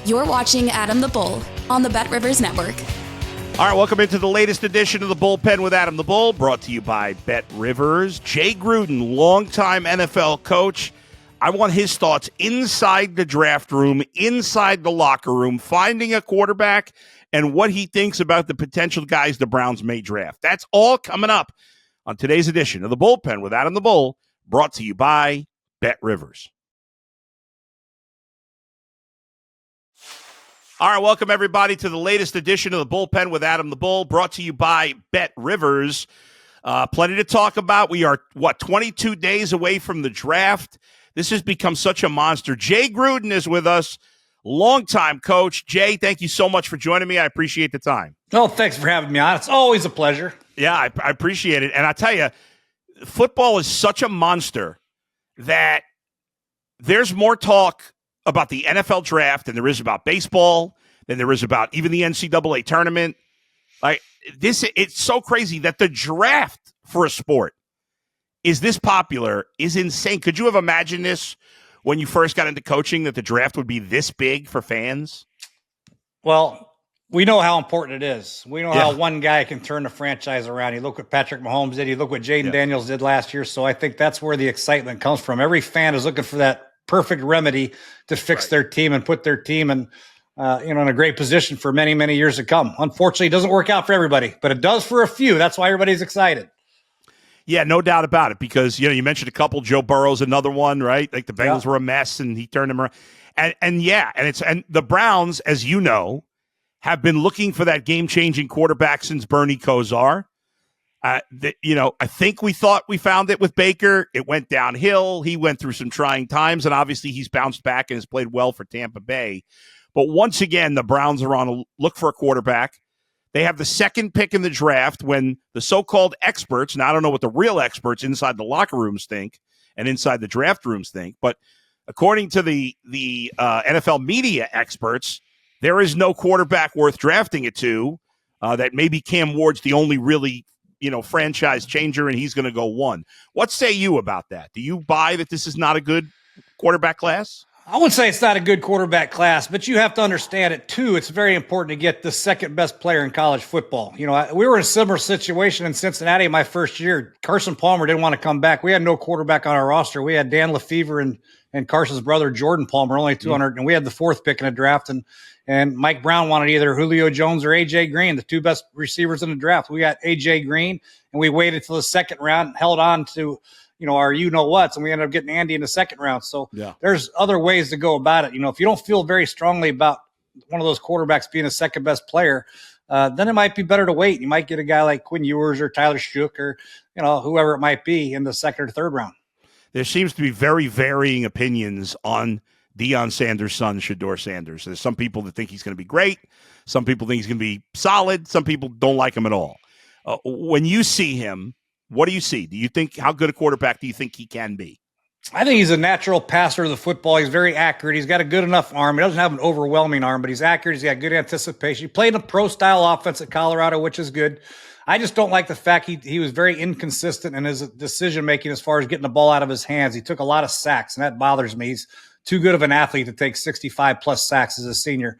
You're watching Adam the Bull on the Bet Rivers Network. All right, welcome into the latest edition of the Bullpen with Adam the Bull, brought to you by Bet Rivers. Jay Gruden, longtime NFL coach. I want his thoughts inside the draft room, inside the locker room, finding a quarterback, and what he thinks about the potential guys the Browns may draft. That's all coming up on today's edition of the Bullpen with Adam the Bull, brought to you by Bet Rivers. All right, welcome everybody to the latest edition of the Bullpen with Adam the Bull, brought to you by Bet Rivers. Plenty to talk about. We are, 22 days away from the draft. This has become such a monster. Jay Gruden is with us, longtime coach. Jay, thank you so much for joining me. I appreciate the time. Oh, thanks for having me on. It's always a pleasure. Yeah, I appreciate it. And I tell you, football is such a monster that there's more talk about the NFL draft than there is about baseball, than there is about even the NCAA tournament. Like this, it's so crazy that the draft for a sport is this popular, is insane. Could you have imagined this when you first got into coaching, that the draft would be this big for fans? Well, we know how important it is. We know how one guy can turn the franchise around. You look what Patrick Mahomes did. You look what Jaden Daniels did last year. So I think that's where the excitement comes from. Every fan is looking for that perfect remedy to fix their team and put their team in a great position for many, many years to come. Unfortunately, it doesn't work out for everybody, but it does for a few. That's why everybody's excited. Yeah, no doubt about it, because you mentioned a couple. Joe Burrow's another one, right? Like the Bengals were a mess, and he turned them around. And the Browns, as you know, have been looking for that game-changing quarterback since Bernie Kosar. I think we thought we found it with Baker. It went downhill. He went through some trying times, and obviously he's bounced back and has played well for Tampa Bay. But once again, the Browns are on a look for a quarterback. They have the second pick in the draft when the so-called experts, now I don't know what the real experts inside the locker rooms think and inside the draft rooms think, but according to the NFL media experts, there is no quarterback worth drafting it to. That maybe Cam Ward's the only really franchise changer, and he's going to go one. What say you about that? Do you buy that this is not a good quarterback class? I wouldn't say it's not a good quarterback class, but you have to understand it too. It's very important to get the second best player in college football. We were in a similar situation in Cincinnati my first year. Carson Palmer didn't want to come back. We had no quarterback on our roster. We had Dan Lefevre and Carson's brother, Jordan Palmer, only 200. And we had the fourth pick in the draft. And Mike Brown wanted either Julio Jones or A.J. Green, the two best receivers in the draft. We got A.J. Green, and we waited till the second round and held on to our you-know-whats, and we ended up getting Andy in the second round. So there's other ways to go about it. If you don't feel very strongly about one of those quarterbacks being the second best player, then it might be better to wait. You might get a guy like Quinn Ewers or Tyler Shook or, whoever it might be in the second or third round. There seems to be very varying opinions on Deion Sanders' son, Shedeur Sanders. There's some people that think he's going to be great. Some people think he's going to be solid. Some people don't like him at all. When you see him, what do you see? Do you think, how good a quarterback do you think he can be? I think he's a natural passer of the football. He's very accurate. He's got a good enough arm. He doesn't have an overwhelming arm, but he's accurate. He's got good anticipation. He played a pro-style offense at Colorado, which is good. I just don't like the fact he was very inconsistent in his decision-making as far as getting the ball out of his hands. He took a lot of sacks, and that bothers me. He's too good of an athlete to take 65-plus sacks as a senior.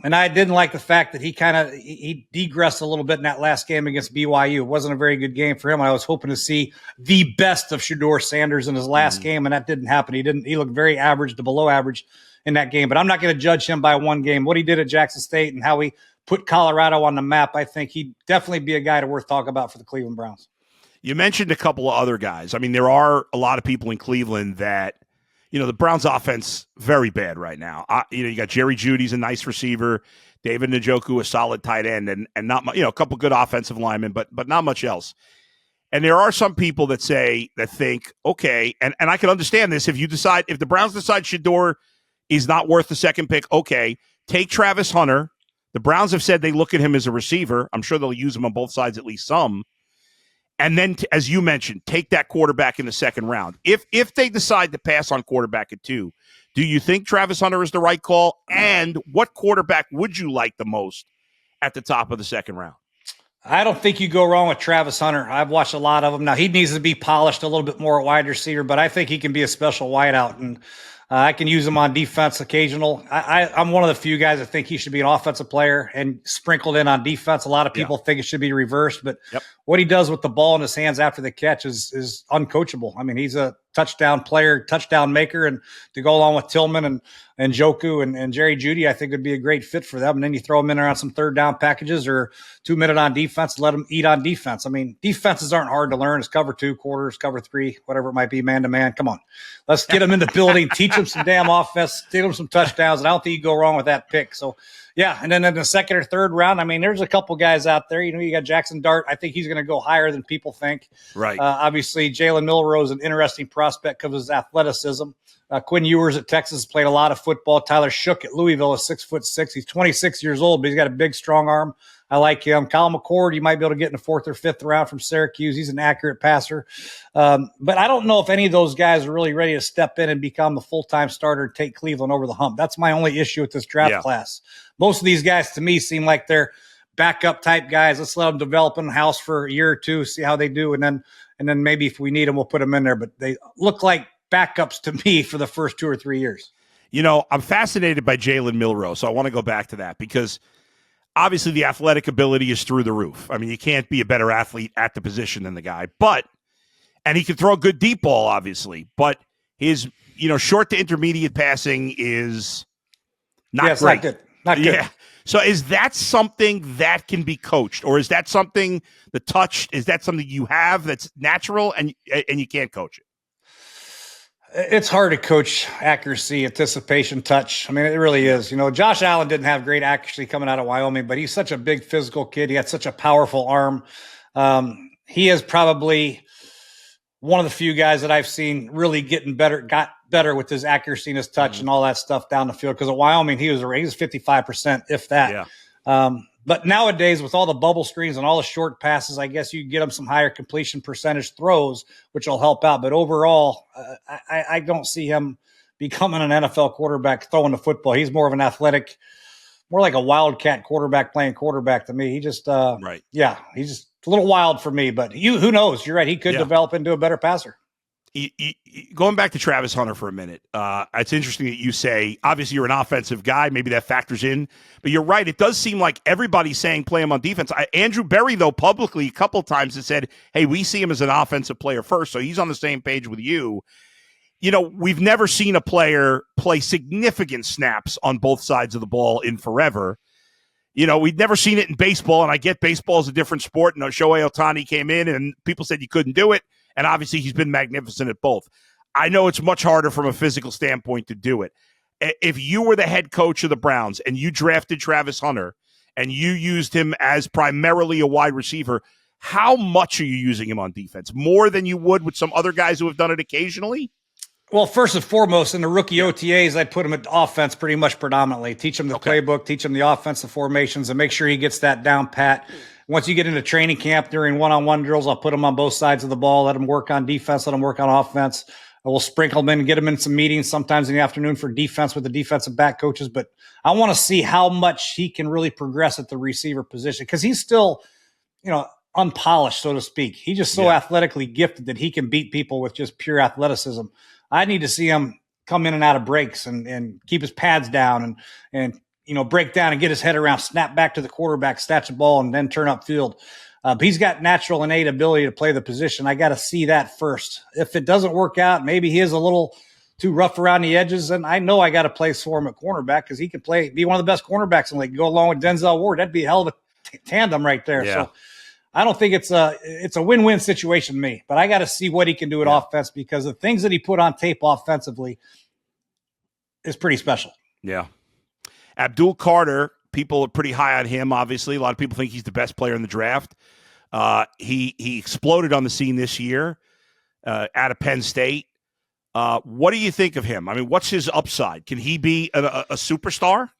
And I didn't like the fact that he degressed a little bit in that last game against BYU. It wasn't a very good game for him. I was hoping to see the best of Shedeur Sanders in his last game, and that didn't happen. He looked very average to below average in that game. But I'm not going to judge him by one game. What he did at Jackson State and how he put Colorado on the map, I think he'd definitely be a guy to worth talking about for the Cleveland Browns. You mentioned a couple of other guys. I mean, there are a lot of people in Cleveland that the Browns' offense, very bad right now. You got Jerry Jeudy's a nice receiver, David Njoku, a solid tight end, and not much, a couple good offensive linemen, but not much else. And there are some people that think, okay, and I can understand this. If the Browns decide Shedeur is not worth the second pick, okay, take Travis Hunter. The Browns have said they look at him as a receiver. I'm sure they'll use him on both sides at least some. And then, as you mentioned, take that quarterback in the second round. If they decide to pass on quarterback at 2, do you think Travis Hunter is the right call? And what quarterback would you like the most at the top of the second round? I don't think you go wrong with Travis Hunter. I've watched a lot of him. Now, he needs to be polished a little bit more at wide receiver, but I think he can be a special wideout. And I can use him on defense occasional. I'm one of the few guys that think he should be an offensive player and sprinkled in on defense. A lot of people think it should be reversed, but what he does with the ball in his hands after the catch is uncoachable. I mean, he's a touchdown player, touchdown maker, and to go along with Tillman and Njoku and Jerry Jeudy, I think would be a great fit for them. And then you throw them in around some third down packages or 2 minute on defense, let them eat on defense. I mean, defenses aren't hard to learn. It's cover 2, quarters, cover 3, whatever it might be, man to man. Come on, let's get them in the building, teach them some damn offense, give them some touchdowns, and I don't think you go wrong with that pick. So, yeah, and then in the second or third round, I mean, there's a couple guys out there. You got Jackson Dart. I think he's going to go higher than people think. Right. Obviously, Jalen Milroe is an interesting prospect because of his athleticism. Quinn Ewers at Texas played a lot of football. Tyler Shook at Louisville is 6'6". He's 26 years old, but he's got a big, strong arm. I like him. Kyle McCord, you might be able to get in the 4th or 5th round from Syracuse. He's an accurate passer. But I don't know if any of those guys are really ready to step in and become the full-time starter and take Cleveland over the hump. That's my only issue with this draft class. Most of these guys, to me, seem like they're backup type guys. Let's let them develop in the house for a year or two, see how they do, and then maybe if we need them, we'll put them in there. But they look like backups to me for the first 2 or 3 years. I'm fascinated by Jalen Milroe, so I want to go back to that because obviously the athletic ability is through the roof. I mean, you can't be a better athlete at the position than the guy, and he can throw a good deep ball, obviously, but his, short to intermediate passing is not great. Not good. Not good. Yeah. So is that something that can be coached, or is that something is that something you have that's natural and you can't coach it? It's hard to coach accuracy, anticipation, touch. I mean, it really is. Josh Allen didn't have great accuracy coming out of Wyoming, but he's such a big physical kid. He had such a powerful arm. He is probably one of the few guys that I've seen really got better with his accuracy and his touch and all that stuff down the field. Because at Wyoming, he was 55%, if that. Yeah. But nowadays, with all the bubble screens and all the short passes, I guess you can get him some higher completion percentage throws, which will help out. But overall, I don't see him becoming an NFL quarterback throwing the football. He's more of an athletic, more like a wildcat quarterback playing quarterback to me. He just, he's just a little wild for me. But who knows? You're right. He could develop into a better passer. Going back to Travis Hunter for a minute, it's interesting that you say, obviously you're an offensive guy, maybe that factors in, but you're right. It does seem like everybody's saying play him on defense. Andrew Berry, though, publicly a couple times has said, hey, we see him as an offensive player first, so he's on the same page with you. We've never seen a player play significant snaps on both sides of the ball in forever. We'd never seen it in baseball, and I get baseball is a different sport. Shohei Ohtani came in, and people said you couldn't do it. And obviously, he's been magnificent at both. I know it's much harder from a physical standpoint to do it. If you were the head coach of the Browns and you drafted Travis Hunter and you used him as primarily a wide receiver, how much are you using him on defense? More than you would with some other guys who have done it occasionally? Well, first and foremost, in the rookie OTAs, I'd put him at offense pretty much predominantly. Teach him the playbook, teach him the offensive formations, and make sure he gets that down pat. Once you get into training camp during one-on-one drills, I'll put him on both sides of the ball, let him work on defense, let him work on offense. I will sprinkle him in and get him in some meetings sometimes in the afternoon for defense with the defensive back coaches. But I want to see how much he can really progress at the receiver position because he's still, unpolished, so to speak. He's just so athletically gifted that he can beat people with just pure athleticism. I need to see him come in and out of breaks and keep his pads down and break down and get his head around, snap back to the quarterback, snatch the ball, and then turn upfield. But he's got natural innate ability to play the position. I got to see that first. If it doesn't work out, maybe he is a little too rough around the edges, and I know I got to place for him at cornerback because he can be one of the best cornerbacks in the league. Go along with Denzel Ward. That'd be a hell of a tandem right there. Yeah. So I don't think it's a win-win situation to me, but I got to see what he can do at offense because the things that he put on tape offensively is pretty special. Yeah. Abdul Carter, people are pretty high on him, obviously. A lot of people think he's the best player in the draft. He exploded on the scene this year out of Penn State. What do you think of him? I mean, what's his upside? Can he be a superstar?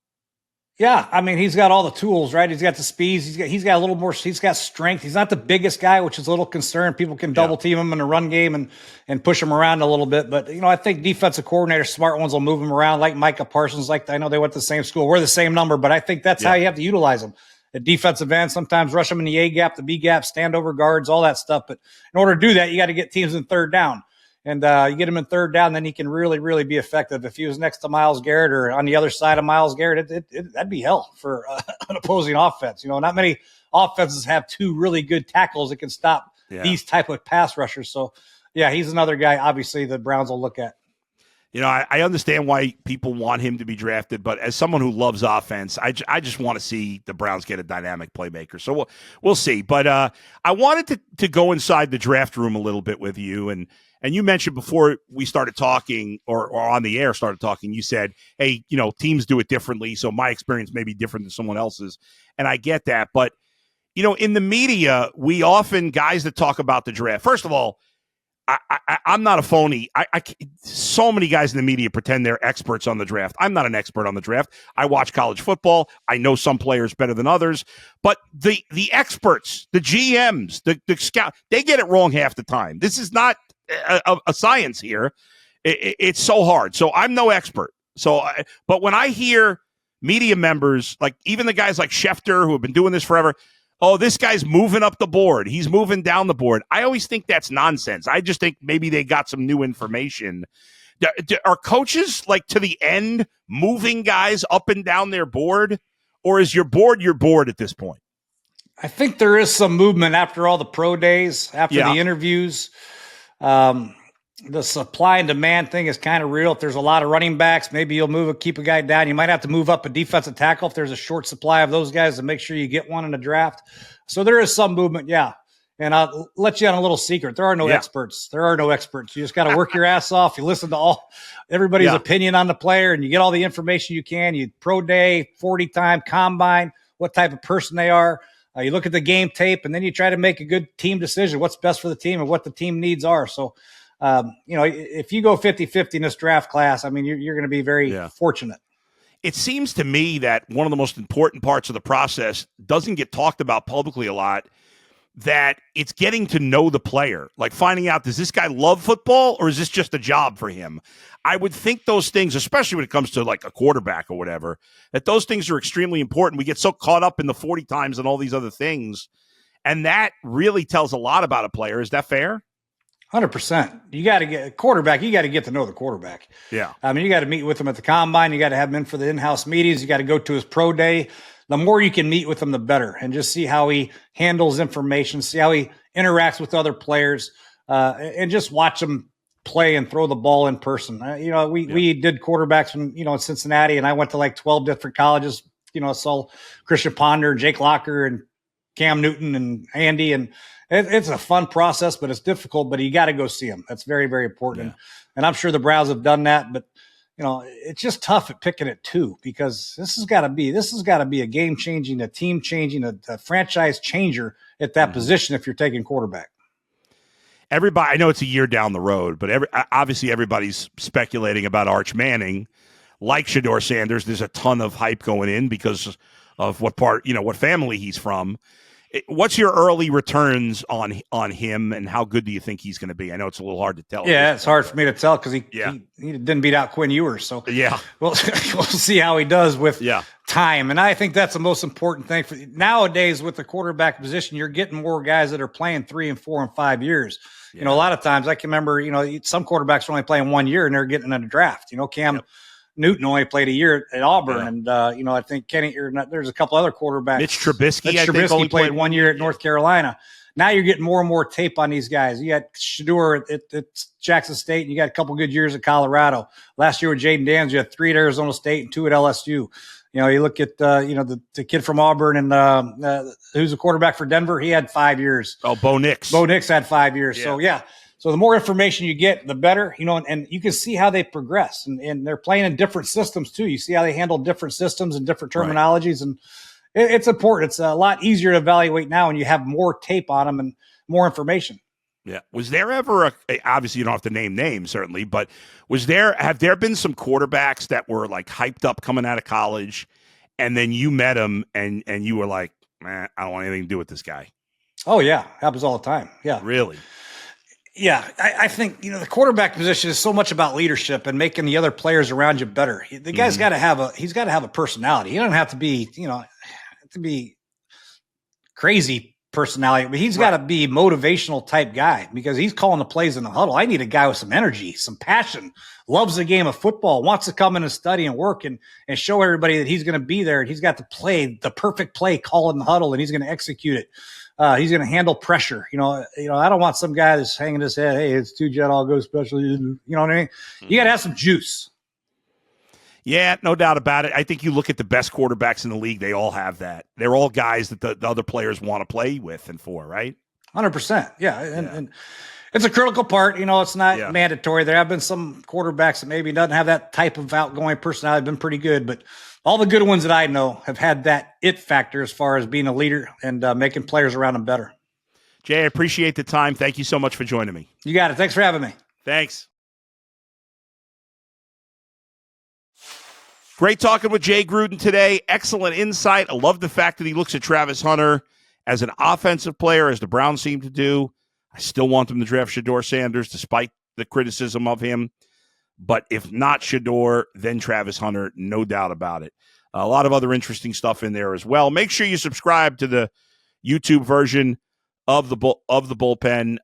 Yeah, I mean, he's got all the tools, right? He's got the speeds. He's got a little more. He's got strength. He's not the biggest guy, which is a little concern. People can double team him in the run game and push him around a little bit. But I think defensive coordinators, smart ones, will move him around, like Micah Parsons. Like I know they went to the same school. We're the same number, but I think that's how you have to utilize them. At defensive end, sometimes rush them in the A gap, the B gap, stand over guards, all that stuff. But in order to do that, you got to get teams in third down. and you get him in third down, then he can really, really be effective. If he was next to Myles Garrett or on the other side of Myles Garrett, that'd be hell for an opposing offense. Not many offenses have two really good tackles that can stop these type of pass rushers. So, yeah, he's another guy, obviously, the Browns will look at. I understand why people want him to be drafted, but as someone who loves offense, I just want to see the Browns get a dynamic playmaker. So we'll see. But I wanted to go inside the draft room a little bit with you, and you mentioned before we started talking, or on the air started talking, you said, hey, teams do it differently, so my experience may be different than someone else's, and I get that. But in the media, we often, guys that talk about the draft, first of all, I'm not a phony. So many guys in the media pretend they're experts on the draft. I'm not an expert on the draft. I watch college football. I know some players better than others. But the experts, the GMs, the scout, they get it wrong half the time. This is not a science here. It's so hard. So I'm no expert. But when I hear media members, like even the guys like Schefter, who have been doing this forever, oh, this guy's moving up the board, he's moving down the board, I always think that's nonsense. I just think maybe they got some new information. Are coaches, like, to the end moving guys up and down their board? Or is your board at this point? I think there is some movement after all the pro days, after the interviews. The supply and demand thing is kind of real. If there's a lot of running backs, maybe you'll keep a guy down. You might have to move up a defensive tackle if there's a short supply of those guys to make sure you get one in the draft. So there is some movement, yeah. And I'll let you on a little secret. There are no experts. There are no experts. You just got to work your ass off. You listen to everybody's opinion on the player, and you get all the information you can. You pro day, 40 time, combine, what type of person they are. You look at the game tape, and then you try to make a good team decision, what's best for the team and what the team needs are. So, if you go 50-50 in this draft class, I mean, you're going to be very fortunate. It seems to me that one of the most important parts of the process doesn't get talked about publicly a lot, that it's getting to know the player, like finding out, does this guy love football or is this just a job for him? I would think those things, especially when it comes to like a quarterback or whatever, that those things are extremely important. We get so caught up in the 40 times and all these other things, and that really tells a lot about a player. Is that fair? 100%. You got to get a quarterback. You got to get to know the quarterback. Yeah. I mean, you got to meet with him at the combine. You got to have him in for the in-house meetings. You got to go to his pro day. The more you can meet with him, the better, and just see how he handles information, see how he interacts with other players, and just watch him play and throw the ball in person. We did quarterbacks in Cincinnati, and I went to like 12 different colleges. I saw Christian Ponder, Jake Locker, and Cam Newton and Andy, and it's a fun process, but it's difficult. But you got to go see them. That's very, very important. Yeah. And I'm sure the Browns have done that, but it's just tough at picking it too, because this has got to be a game changing, a team changing, a franchise changer at that position if you're taking quarterback. Everybody, I know it's a year down the road, but obviously everybody's speculating about Arch Manning. Like Shedeur Sanders, there's a ton of hype going in because of what family he's from. What's your early returns on him, and how good do you think he's going to be? I know it's a little hard to tell. Yeah, it's hard for me to tell because he didn't beat out Quinn Ewers. So we'll see how he does with time. And I think that's the most important thing for nowadays with the quarterback position. You're getting more guys that are playing 3 and 4 and 5 years. A lot of times I can remember, some quarterbacks are only playing 1 year and they're getting in a draft. Cam Newton only played a year at Auburn, and I think there's a couple other quarterbacks. Mitch Trubisky, only played 1 year at North Carolina. Now you're getting more and more tape on these guys. You got Shedeur at Jackson State, and you got a couple good years at Colorado. Last year with Jaden Daniels, you had 3 at Arizona State and 2 at LSU. You look at the kid from Auburn and who's a quarterback for Denver. He had 5 years. Oh, Bo Nix. Bo Nix had 5 years. Yeah. So the more information you get, the better, and you can see how they progress, and they're playing in different systems too. You see how they handle different systems and different terminologies, and it's important. It's a lot easier to evaluate now when you have more tape on them and more information. Yeah. Was there ever obviously you don't have to name names certainly, but have there been some quarterbacks that were like hyped up coming out of college, and then you met them and you were like, man, I don't want anything to do with this guy? Oh yeah. Happens all the time. Yeah. Really? Yeah, I think the quarterback position is so much about leadership and making the other players around you better. The guy's got to have a personality. He doesn't have to be crazy personality, but he's got to be motivational type guy because he's calling the plays in the huddle. I need a guy with some energy, some passion, loves the game of football, wants to come in and study and work and show everybody that he's going to be there. And he's got to play the perfect play call in the huddle and he's going to execute it. He's going to handle pressure. You know, I don't want some guy that's hanging his head. Hey, it's 2-jet, I'll go special. You know what I mean? You got to have some juice. Yeah, no doubt about it. I think you look at the best quarterbacks in the league, they all have that. They're all guys that the other players want to play with and for, right? 100%. Yeah. And it's a critical part. You know, it's not mandatory. There have been some quarterbacks that maybe doesn't have that type of outgoing personality, been pretty good, but all the good ones that I know have had that it factor as far as being a leader and making players around them better. Jay, I appreciate the time. Thank you so much for joining me. You got it. Thanks for having me. Thanks. Great talking with Jay Gruden today. Excellent insight. I love the fact that he looks at Travis Hunter as an offensive player, as the Browns seem to do. I still want them to draft Shedeur Sanders, despite the criticism of him. But if not Shedeur, then Travis Hunter, no doubt about it. A lot of other interesting stuff in there as well. Make sure you subscribe to the YouTube version of the Bullpen.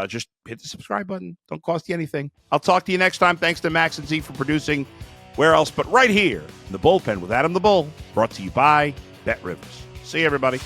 Just hit the subscribe button. Don't cost you anything. I'll talk to you next time. Thanks to Max and Z for producing. Where else but right here in the Bullpen with Adam the Bull, brought to you by Bet Rivers. See you, everybody.